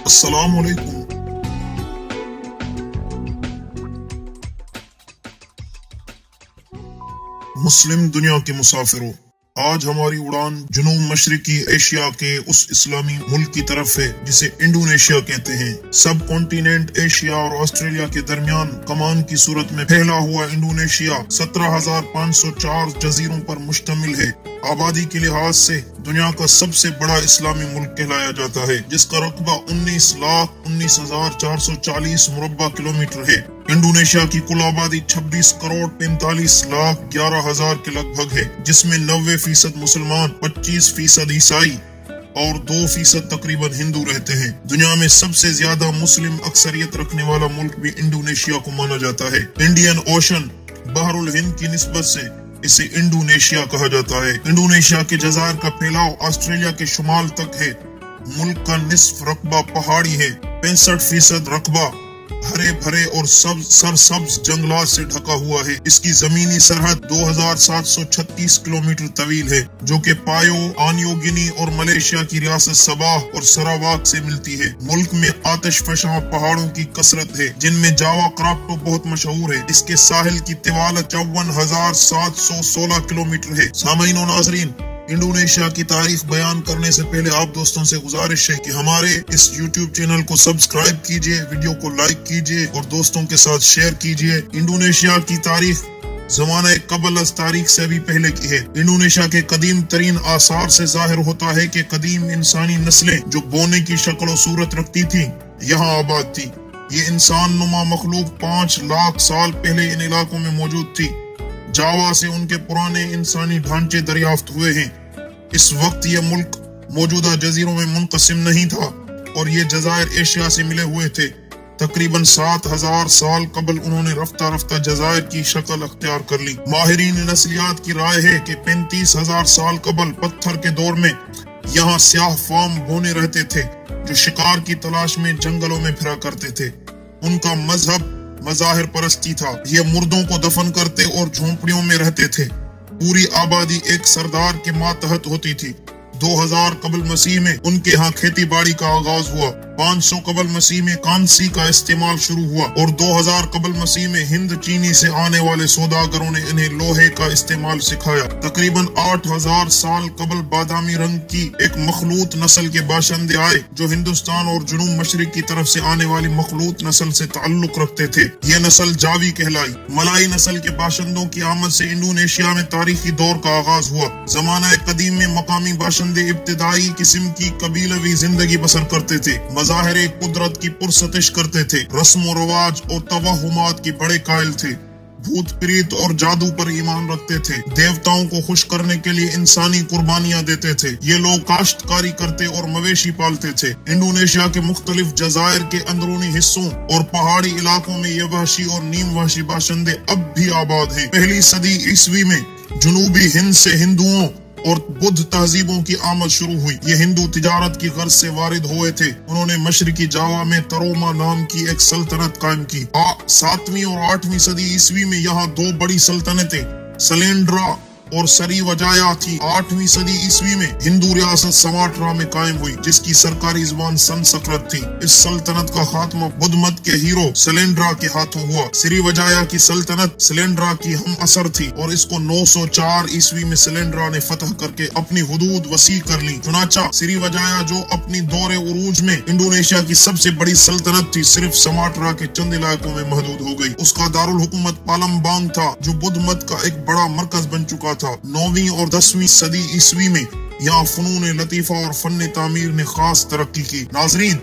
अस्सलाम वालेकुम। मुस्लिम दुनिया के मुसाफिरों, आज हमारी उड़ान जुनूब मशरिकी एशिया के उस इस्लामी मुल्क की तरफ है जिसे इंडोनेशिया कहते हैं। सब कॉन्टिनेंट एशिया और ऑस्ट्रेलिया के दरमियान कमान की सूरत में फैला हुआ इंडोनेशिया 17,504 जजीरों पर मुश्तमिल है। आबादी के लिहाज से दुनिया का सबसे बड़ा इस्लामी मुल्क कहलाया जाता है, जिसका रकबा 19,19,440 मुरब्बा किलोमीटर है। इंडोनेशिया की कुल आबादी 26 करोड़ 45 लाख 11 हजार के लगभग है, जिसमें 90% मुसलमान, 25% ईसाई और 2% तकरीबन हिंदू रहते हैं। दुनिया में सबसे ज्यादा मुस्लिम अक्सरियत रखने वाला मुल्क भी इंडोनेशिया को माना जाता है। इंडियन ओशन बहरुल हिंद की निस्बत से इसे इंडोनेशिया कहा जाता है। इंडोनेशिया के जज़ायर का फैलाव ऑस्ट्रेलिया के शुमाल तक है। मुल्क का निस्फ रकबा पहाड़ी है। 65% रकबा हरे भरे और सरसब्ज जंगलात से ढका हुआ है। इसकी जमीनी सरहद 2,736 किलोमीटर तवील है, जो कि पायो, आनियो गिनी और मलेशिया की रियासत सबाह और सरावाक से मिलती है। मुल्क में आतिशफशां पहाड़ों की कसरत है, जिनमें जावा क्राफ्टो बहुत मशहूर है। इसके साहिल की तिवालत 54,716 किलोमीटर है। सामईन और नाज़रीन, इंडोनेशिया की तारीख बयान करने से पहले आप दोस्तों से गुजारिश है कि हमारे इस YouTube चैनल को सब्सक्राइब कीजिए, वीडियो को लाइक कीजिए और दोस्तों के साथ शेयर कीजिए। इंडोनेशिया की तारीख ज़माने कबल अज़ तारीख से भी पहले की है। इंडोनेशिया के कदीम तरीन आसार से जाहिर होता है कि कदीम इंसानी नस्लें जो बोने की शक्ल और सूरत रखती थी, यहाँ आबाद थी। ये इंसान नुमा मखलूक 5 लाख साल पहले इन इलाकों में मौजूद थी। जावा से उनके पुराने इंसानी ढांचे दरियाफ्त हुए हैं। इस वक्त ये मुल्क मौजूदा जजीरों में मुनक़सिम नहीं था और ये जज़ायर एशिया से मिले हुए थे। तकरीबन 7,000 साल कबल उन्होंने रफ्ता रफ्ता जज़ायर की शक्ल अख्तियार कर ली। माहिरीन नस्लियात की राय है कि 35,000 साल कबल पत्थर के दौर में यहाँ स्याह फार्म बोने रहते थे, जो शिकार की तलाश में जंगलों में फिरा करते थे। उनका मजहब मज़ाहिर परस्ती था। ये मुर्दों को दफन करते और झोंपड़ियों में रहते थे। पूरी आबादी एक सरदार के मातहत होती थी। 2000 कबल मसीह में उनके यहाँ खेती बाड़ी का आगाज हुआ। 500 कबल मसीह में कांसी का इस्तेमाल शुरू हुआ और 2000 कबल मसीह में हिंद चीनी से आने वाले सौदागरों ने इन्हें लोहे का इस्तेमाल सिखाया। तकरीबन 8000 साल कबल बादामी रंग की एक मखलूत नस्ल के बाशिंदे आए, जो हिंदुस्तान और जुनूब मशरिक की तरफ से आने वाली मखलूत नस्ल से ताल्लुक रखते थे। ये नस्ल जावी कहलाई। मलाई नस्ल के बाशिंदों की आमद से इंडोनेशिया में तारीखी दौर का आगाज हुआ। जमाना कदीम में मकामी बाशिंदे इब्तिदाई किस्म की कबीलवी जिंदगी बसर करते थे। मज़ाहिर कुदरत की पुरसतिश करते थे। रस्म और रवाज और तवहुमात के बड़े कायल थे। भूत प्रीत और जादू पर ईमान रखते थे। देवताओं को खुश करने के लिए इंसानी कुर्बानियां देते थे। ये लोग काश्तकारी करते और मवेशी पालते थे। इंडोनेशिया के मुख्तलिफ जज़ायर के अंदरूनी हिस्सों और पहाड़ी इलाकों में ये वहशी और नीम वहशी बाशिंदे अब भी आबाद हैं। 1वीं सदी ईस्वी में जुनूबी हिंद से हिंदुओं और बुद्ध तहजीबों की आमद शुरू हुई। ये हिंदू तिजारत की गर्ज से वारिद हुए थे। उन्होंने मशरिकी जावा में तरोमा नाम की एक सल्तनत कायम की। 7वीं और 8वीं सदी ईस्वी में यहाँ 2 बड़ी सल्तनतें सलेंड्रा और सरीवजाया थी। 8वीं सदी ईस्वी में हिंदू रियासत समाट्रा में कायम हुई, जिसकी सरकारी जुबान संस्कृत थी। इस सल्तनत का खात्मा बुद्ध मत के हीरो सलेंड्रा के हाथों हुआ। सरीवजाया की सल्तनत सलेंड्रा की हम असर थी और इसको 904 ईस्वी में सलेंड्रा ने फतह करके अपनी हुदूद वसी कर ली। चुनाचा सरीवजाया, जो अपनी दौरे उरूज में इंडोनेशिया की सबसे बड़ी सल्तनत थी, सिर्फ समाट्रा के चंद इलाकों में महदूद हो गई। उसका दारुल हुकूमत पालमबांग था, जो बुद्ध मत का एक बड़ा मरकज बन चुका था। 9वीं और 10वीं सदी ईस्वी में यहाँ फनून लतीफा और फन तामीर ने खास तरक्की की। नाजरीन,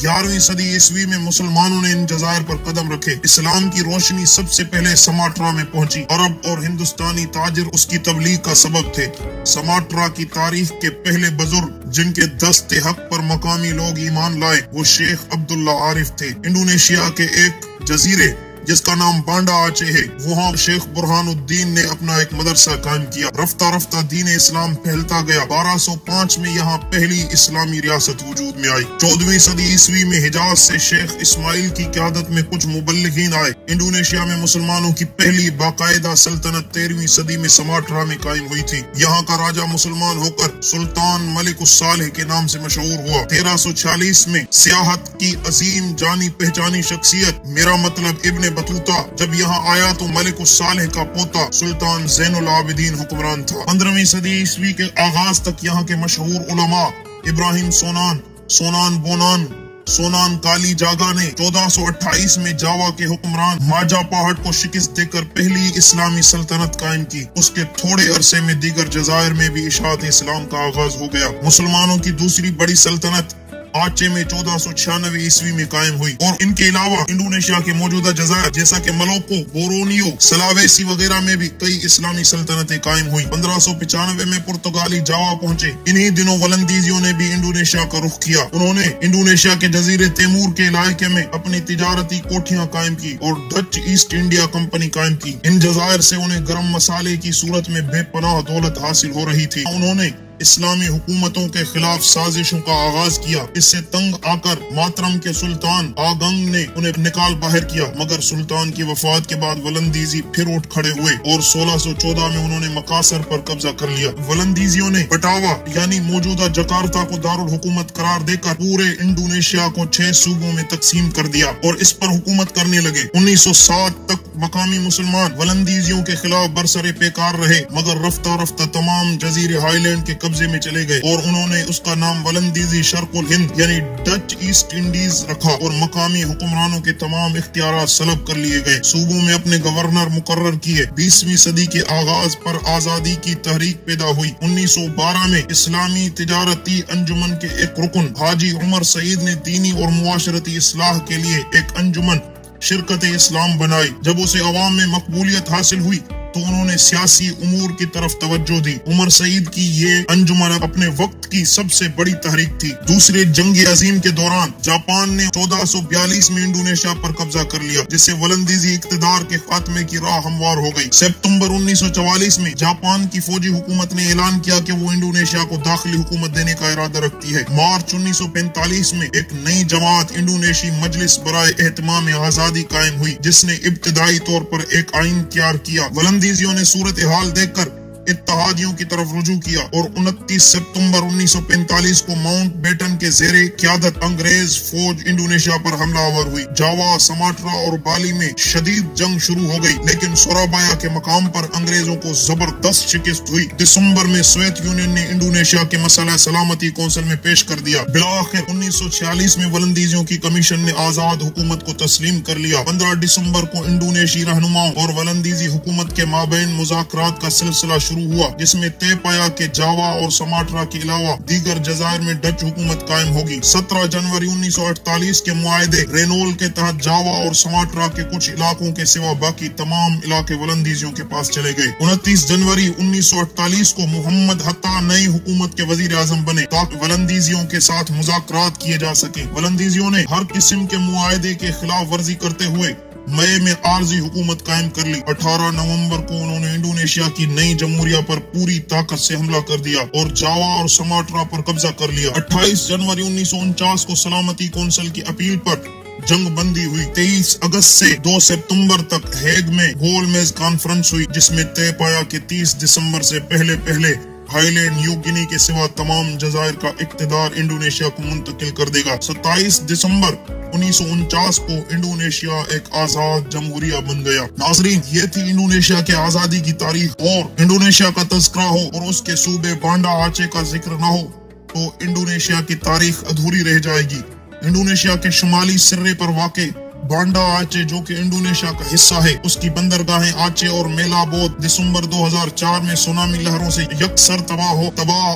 11वीं सदी ईस्वी में मुसलमानों ने इन जज़ायर पर कदम रखे। इस्लाम की रोशनी सबसे पहले समाट्रा में पहुंची। अरब और हिंदुस्तानी ताजिर उसकी तबलीग का सबब थे। समाट्रा की तारीख के पहले बुजुर्ग जिनके दस्ते हक पर मकामी लोग ईमान लाए, वो शेख अब्दुल्ला आरिफ थे। इंडोनेशिया के एक जजीरे जिसका नाम बांडा आचे है, वहाँ शेख बुरहानुद्दीन ने अपना एक मदरसा कायम किया। रफ्ता रफ्ता दीन इस्लाम फैलता गया। 1205 में यहाँ पहली इस्लामी रियासत वजूद में आई। 14वीं सदी ईस्वी में हिजाज से शेख इस्माइल की क़यादत में कुछ मुबल्लिगीन आए। इंडोनेशिया में मुसलमानों की पहली बाकायदा सल्तनत 13वीं सदी में समाट्रा में कायम हुई थी। यहाँ का राजा मुसलमान होकर सुल्तान मलिक उस सालेह के नाम से मशहूर हुआ। 1346 में सियाहत की अजीम जानी पहचानी शख्सियत मेरा मतलब इब्ने बतूता जब यहाँ आया तो मलिक उस सालेह का पोता सुल्तान ज़ैनुल आबिदीन हुक्मरान था। 15वीं सदी ईस्वी के आगाज तक यहाँ के मशहूर उलमा इब्राहिम सोनान, सोनान बोनान, सोनान काली जागा ने 1428 में जावा के हुक्मरान माजा पहाड़ को शिकस्त देकर पहली इस्लामी सल्तनत कायम की। उसके थोड़े अरसे में दीगर जजायर में भी इशाअत इस्लाम का आगाज हो गया। मुसलमानों की दूसरी बड़ी सल्तनत आचे में 1496 ईस्वी में कायम हुई और इनके अलावा इंडोनेशिया के मौजूदा जजायर जैसा कि मलोक्को, बोरोनियो, सलावेसी वगैरह में भी कई इस्लामी सल्तनतें कायम हुई। 1595 में पुर्तगाली जावा पहुंचे। इन्हीं दिनों वलंदीजियों ने भी इंडोनेशिया का रुख किया। उन्होंने इंडोनेशिया के जजीरे तैमूर के इलाके में अपनी तिजारती कोठियां कायम की और डच ईस्ट इंडिया कंपनी कायम की। इन जजायर से उन्हें गरम मसाले की सूरत में बेपनाह दौलत हासिल हो रही थी। उन्होंने इस्लामी हुकूमतों के खिलाफ साजिशों का आगाज किया। इससे तंग आकर मातरम के सुल्तान आगंग ने उन्हें निकाल बाहर किया, मगर सुल्तान की वफात के बाद वलंदीजी फिर उठ खड़े हुए और 1614 में उन्होंने मकासर पर कब्जा कर लिया। वलंदीजियों ने बटावा यानी मौजूदा जकार्ता को दारुल हुकूमत करार देकर पूरे इंडोनेशिया को 6 सूबों में तकसीम कर दिया और इस पर हुकूमत करने लगे। 1907 तक मकामी मुसलमान वलंदीजियों के खिलाफ बरसरे पेकार रहे, मगर रफ्ता रफ्ता तमाम जजीरे हाईलैंड के कब्जे में चले गए और उन्होंने उसका नाम वलंदीजी शर्कुल हिंद यानी डच ईस्ट इंडीज रखा और मकामी हुक्मरानों के तमाम इख्तियारात सलब कर लिए गए। सूबों में अपने गवर्नर मुकर्रर किए। 20वीं सदी के आगाज पर आजादी की तहरीक पैदा हुई। 1912 में इस्लामी तिजारती अंजुमन के एक रुकन हाजी उमर सईद ने दीनी और मुआशरती इस्लाह के लिए एक अंजुमन शिरकत इस्लाम बनाई। जब उसे अवाम में मकबूलियत हासिल हुई तो उन्होंने सियासी उमूर की तरफ तवज्जो दी। उमर सईद की ये अंजुमन अपने वक्त की सबसे बड़ी तहरीक थी। दूसरे जंग अजीम के दौरान जापान ने 1442 में इंडोनेशिया पर कब्जा कर लिया, जिससे वलंदीजी इक्तदार के खात्मे की राह हमवार हो गई। सितंबर 1944 में जापान की फौजी हुकूमत ने ऐलान किया कि वो इंडोनेशिया को दाखिली हुकूमत देने का इरादा रखती है। मार्च 1945 में एक नई जमात इंडोनेशी मजलिस बराए एहतमाम आजादी कायम हुई, जिसने इब्तिदाई तौर पर एक आइन तैयार किया। वलंदीजियों ने सूरत हाल देखकर इत्तहादियों की तरफ रुजू किया और 29 सितंबर 1945 को माउंट बेटन के ज़ेरे क़यादत अंग्रेज फौज इंडोनेशिया पर हमलावर हुई। जावा, समाट्रा और बाली में शदीद जंग शुरू हो गई, लेकिन सोराबाया के मकाम पर अंग्रेजों को जबरदस्त शिकस्त हुई। दिसंबर में सोवियत यूनियन ने इंडोनेशिया के मसला सलामती कौंसिल में पेश कर दिया। बिलाखिर 1946 में वलंदीजियों की कमीशन ने आजाद हुकूमत को तस्लीम कर लिया। 15 दिसंबर को इंडोनेशी रहनुमाओं और वलंदीजी हुकूमत के माबैन मुज़ाकरात का सिलसिला हुआ, जिसमें तय पाया कि जावा और समाट्रा के अलावा दीगर जजायर में डच हुकूमत कायम होगी। 17 जनवरी 1948 के मुआहदे रेनोल के तहत जावा और समाट्रा के कुछ इलाकों के सिवा बाकी तमाम इलाके वलंदीजियों के पास चले गए। 29 जनवरी 1948 को मोहम्मद हत्ता नई हुकूमत के वजीर आजम बने ताकि वलंदीजियों के साथ मुज़ाकरात किए जा सके। वलंदीजियों ने हर किस्म के मुआहदे के खिलाफ वर्जी करते हुए मई में आर्जी हुकूमत कायम कर ली। 18 नवंबर को उन्होंने इंडोनेशिया की नई जमहूरिया पर पूरी ताकत से हमला कर दिया और जावा और समाट्रा पर कब्जा कर लिया। 28 जनवरी 1949 को सलामती कौंसिल की अपील पर जंग बंदी हुई। 23 अगस्त से 2 सितंबर तक हेग में गोलमेज कॉन्फ्रेंस हुई, जिसमें तय पाया कि 30 दिसंबर से पहले हाईलैंड न्यू गिनी के सिवा तमाम जजायर का इक्तदार इंडोनेशिया को मुंतकिल कर देगा। 27 दिसंबर 1949 को इंडोनेशिया एक आजाद जमहूरिया बन गया। नाजरीन, ये थी इंडोनेशिया के आजादी की तारीख। और इंडोनेशिया का तज़किरा हो और उसके सूबे बांडा आचे का जिक्र न हो तो इंडोनेशिया की तारीख अधूरी रह जाएगी। इंडोनेशिया के शुमाली सिरे पर वाक़े बांडा आचे, जो कि इंडोनेशिया का हिस्सा है, उसकी बंदरगाहें आचे और मेलाबोट दिसंबर 2004 में सुनामी लहरों से यकसर तबाह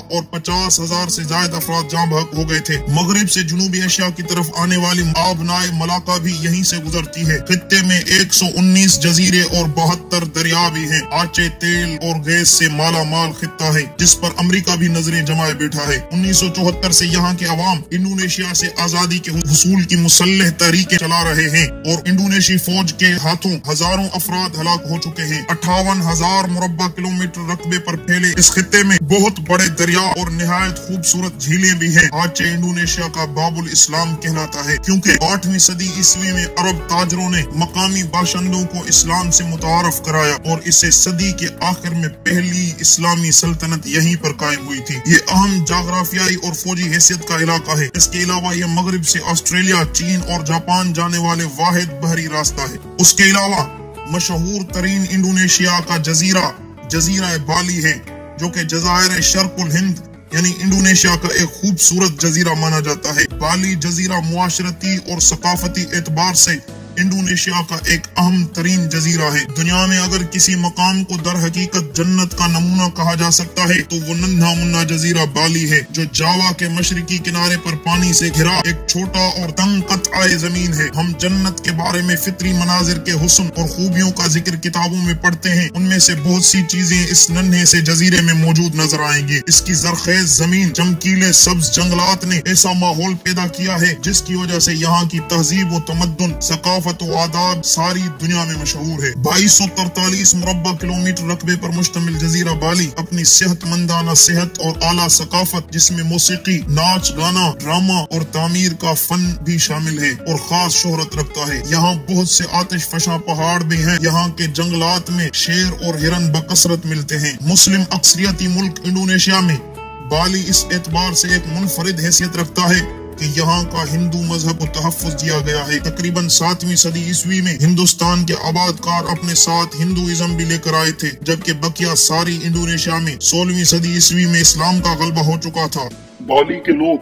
और 50,000 से ज्यादा अफराद जाँ बहक हो गए थे। मगरिब से जनूबी एशिया की तरफ आने वाली आबनाए मलाका भी यहीं से गुजरती है। खित्ते में 119 जजीरे और 72 दरिया भी हैं। आचे तेल और गैस से माला माल खित्ता है, जिस पर अमेरिका भी नजरें जमाए बैठा है। 1974 से यहाँ के अवाम इंडोनेशिया से आजादी के हुसूल की मुसल्लह तहरीकें चला रहे हैं। हैं और इंडोनेशियाई फौज के हाथों हजारों अफराद हलाक हो चुके हैं। 58,000 मुरब्बा किलोमीटर रकबे पर फैले इस खित्ते में बहुत बड़े दरिया और निहायत खूबसूरत झीलें भी हैं। आज इंडोनेशिया का बाबुल इस्लाम कहलाता है क्योंकि 8वीं सदी ईस्वी में अरब ताजरों ने मकामी बाशिंदों को इस्लाम से मुतारफ कराया और इसे सदी के आखिर में पहली इस्लामी सल्तनत यहीं पर कायम हुई थी। ये अहम जाग्राफियाई और फौजी हैसियत का इलाका है। इसके अलावा ये मगरिब से ऑस्ट्रेलिया, चीन और जापान जाने वाले वाहिद बहरी रास्ता है। उसके अलावा मशहूर तरीन इंडोनेशिया का जजीरा बाली है जो कि जज़ायर शर्कुल हिंद यानी इंडोनेशिया का एक खूबसूरत जजीरा माना जाता है। बाली जजीरा मुआशरती और सकाफती एतबार से इंडोनेशिया का एक अहम तरीन जजीरा है। दुनिया में अगर किसी मकाम को दर हकीकत जन्नत का नमूना कहा जा सकता है तो वो नन्हा मुन्ना जजीरा बाली है जो जावा के मशरकी किनारे पर पानी से घिरा एक छोटा और तंग कतआए जमीन है। हम जन्नत के बारे में फितरी मनाजिर के हुस्न और खूबियों का जिक्र किताबों में पढ़ते हैं। उनमें से बहुत सी चीजें इस नन्हे से जजीरे में मौजूद नजर आएंगी। इसकी जरखेज जमीन, चमकीले सब्ज जंगलात ने ऐसा माहौल पैदा किया है जिसकी वजह से यहाँ की तहजीब व तमद्दुन, सकाफत व आदाब सारी दुनिया में मशहूर है। 2243 मुरब्बा किलोमीटर रकबे पर मुश्तमिल जजीरा बाली अपनी सेहतमंदाना सेहत और आला सकाफत जिसमें मौसीकी, नाच गाना, ड्रामा और तामीर का फन भी शामिल है और खास शोहरत रखता है। यहाँ बहुत से आतिश फशा पहाड़ भी हैं। यहाँ के जंगलात में शेर और हिरन बकसरत मिलते हैं। मुस्लिम अक्सरियती मुल्क इंडोनेशिया में बाली इस एतबार से एक मुनफरिद हैसियत रखता है कि यहाँ का हिंदू मजहब को तहफ़्फ़ुज़ दिया गया है। तकरीबन 7वीं सदी ईस्वी में हिंदुस्तान के आबादकार अपने साथ हिंदुइज्म भी लेकर आए थे, जबकि बकिया सारी इंडोनेशिया में 16वीं सदी ईस्वी में इस्लाम का गलबा हो चुका था। बाली के लोग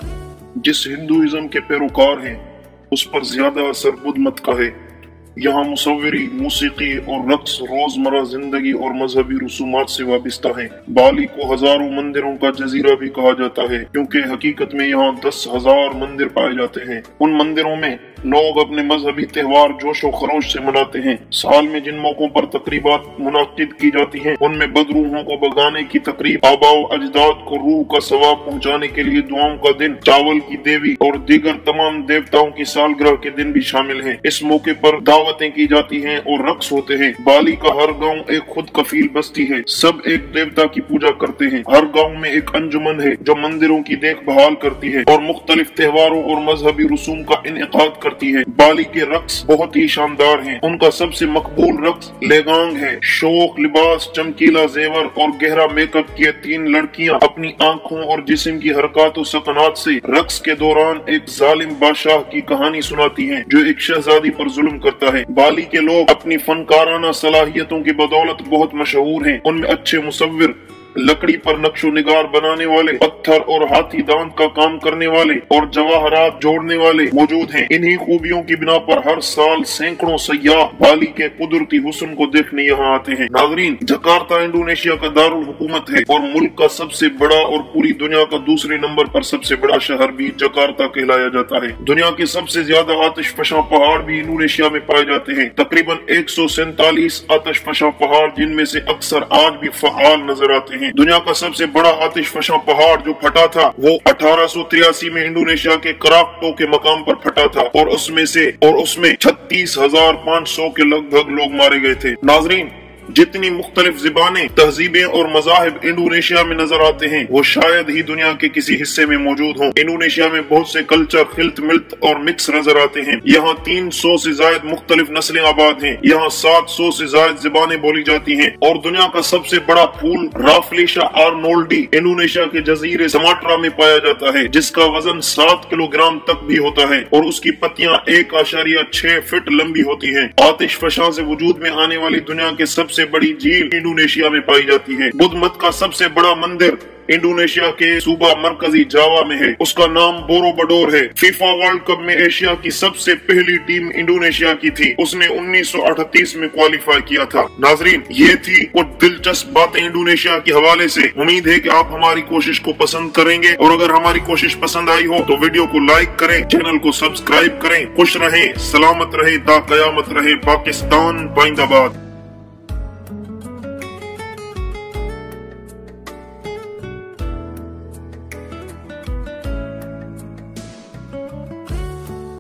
जिस हिंदुइज्म के पैरोकार हैं उस पर ज्यादा असर बुद्ध मत का है। यहाँ मुसव्विरी, मूसीकी और रक्स रोजमर्रा जिंदगी और मजहबी रसूमात से वाबस्ता है। बाली को हजारों मंदिरों का जजीरा भी कहा जाता है क्योंकि हकीकत में यहाँ 10,000 मंदिर पाए जाते हैं। उन मंदिरों में लोग अपने मजहबी त्योहार जोश और खरोश से मनाते हैं। साल में जिन मौकों पर तकरीबात मुनाकिद की जाती हैं उनमें बदरूहों को भगाने की तकरीब, आबाओ अजदाद को रूह का सवाब पहुँचाने के लिए दुआओं का दिन, चावल की देवी और दीगर तमाम देवताओं की सालगिरह के दिन भी शामिल हैं। इस मौके पर दावतें की जाती हैं और रक्स होते हैं। बाली का हर गांव एक खुद कफील बस्ती है। सब एक देवता की पूजा करते हैं। हर गांव में एक अंजुमन है जो मंदिरों की देखभाल करती है और मुख्तलिफ त्योहारों और मजहबी रसूम का इनेकाद करती है। बाली के रक्स बहुत ही शानदार हैं। उनका सबसे मकबूल रक्स लेगांग है। शौक, लिबास, चमकीला जेवर और गहरा मेकअप किए 3 लड़कियां अपनी आंखों और जिस्म की हरकत और सकनात से रक्स के दौरान एक जालिम बादशाह की कहानी सुनाती हैं जो एक शहजादी पर जुल्म करता है। बाली के लोग अपनी फनकाराना सलाहियतों की बदौलत बहुत मशहूर हैं। उनमें अच्छे मुसव्विर, लकड़ी पर नक्शो निगार बनाने वाले, पत्थर और हाथी दांत का काम करने वाले और जवाहरात जोड़ने वाले मौजूद हैं। इन्हीं खूबियों की बिना पर हर साल सैकड़ों सयाह बाली के कुदरती हुस्न को देखने यहाँ आते हैं। नाज़रीन, जकार्ता इंडोनेशिया का दारुल हुकूमत है और मुल्क का सबसे बड़ा और पूरी दुनिया का दूसरे नंबर पर सबसे बड़ा शहर भी जकार्ता कहलाया जाता है। दुनिया के सबसे ज्यादा आतिश फशा पहाड़ भी इंडोनेशिया में पाए जाते हैं। तकरीबन 147 आतिश फशा पहाड़ जिनमें से अक्सर आज भी फ़आल नजर आते हैं। दुनिया का सबसे बड़ा आतिश फशा पहाड़ जो फटा था वो 1883 में इंडोनेशिया के कराकटो के मकाम पर फटा था और उसमें 36,500 के लगभग लोग मारे गए थे। नाज़रीन, जितनी मुख्तलिफ ज़बानें, तहजीबें और मज़ाहिब इंडोनेशिया में नजर आते हैं वो शायद ही दुनिया के किसी हिस्से में मौजूद हों। इंडोनेशिया में बहुत से कल्चर खिल्त मिल्त और मिक्स नजर आते हैं। यहाँ 300 से ज्यादा मुख्तलिफ नस्लें आबाद हैं। यहाँ 700 से ज्यादा ज़बानें बोली जाती हैं और दुनिया का सबसे बड़ा फूल राफलेशिया आर्नोल्डी इंडोनेशिया के जजीरे सुमात्रा में पाया जाता है जिसका वजन 7 किलोग्राम तक भी होता है और उसकी पत्तियां 1.6 फीट लंबी होती हैं। आतिश फशा से वजूद में आने वाली दुनिया के सबसे बड़ी झील इंडोनेशिया में पाई जाती है। बुद्ध मत का सबसे बड़ा मंदिर इंडोनेशिया के सूबा मरकजी जावा में है। उसका नाम बोरोबडोर है। फीफा वर्ल्ड कप में एशिया की सबसे पहली टीम इंडोनेशिया की थी। उसने 1938 में क्वालिफाई किया था। नाजरीन, ये थी कुछ दिलचस्प बातें इंडोनेशिया के हवाले से। उम्मीद है कि आप हमारी कोशिश को पसंद करेंगे और अगर हमारी कोशिश पसंद आई हो तो वीडियो को लाइक करें, चैनल को सब्सक्राइब करें। खुश रहें, सलामत रहे, ता कयामत रहे पाकिस्तान जिंदाबाद।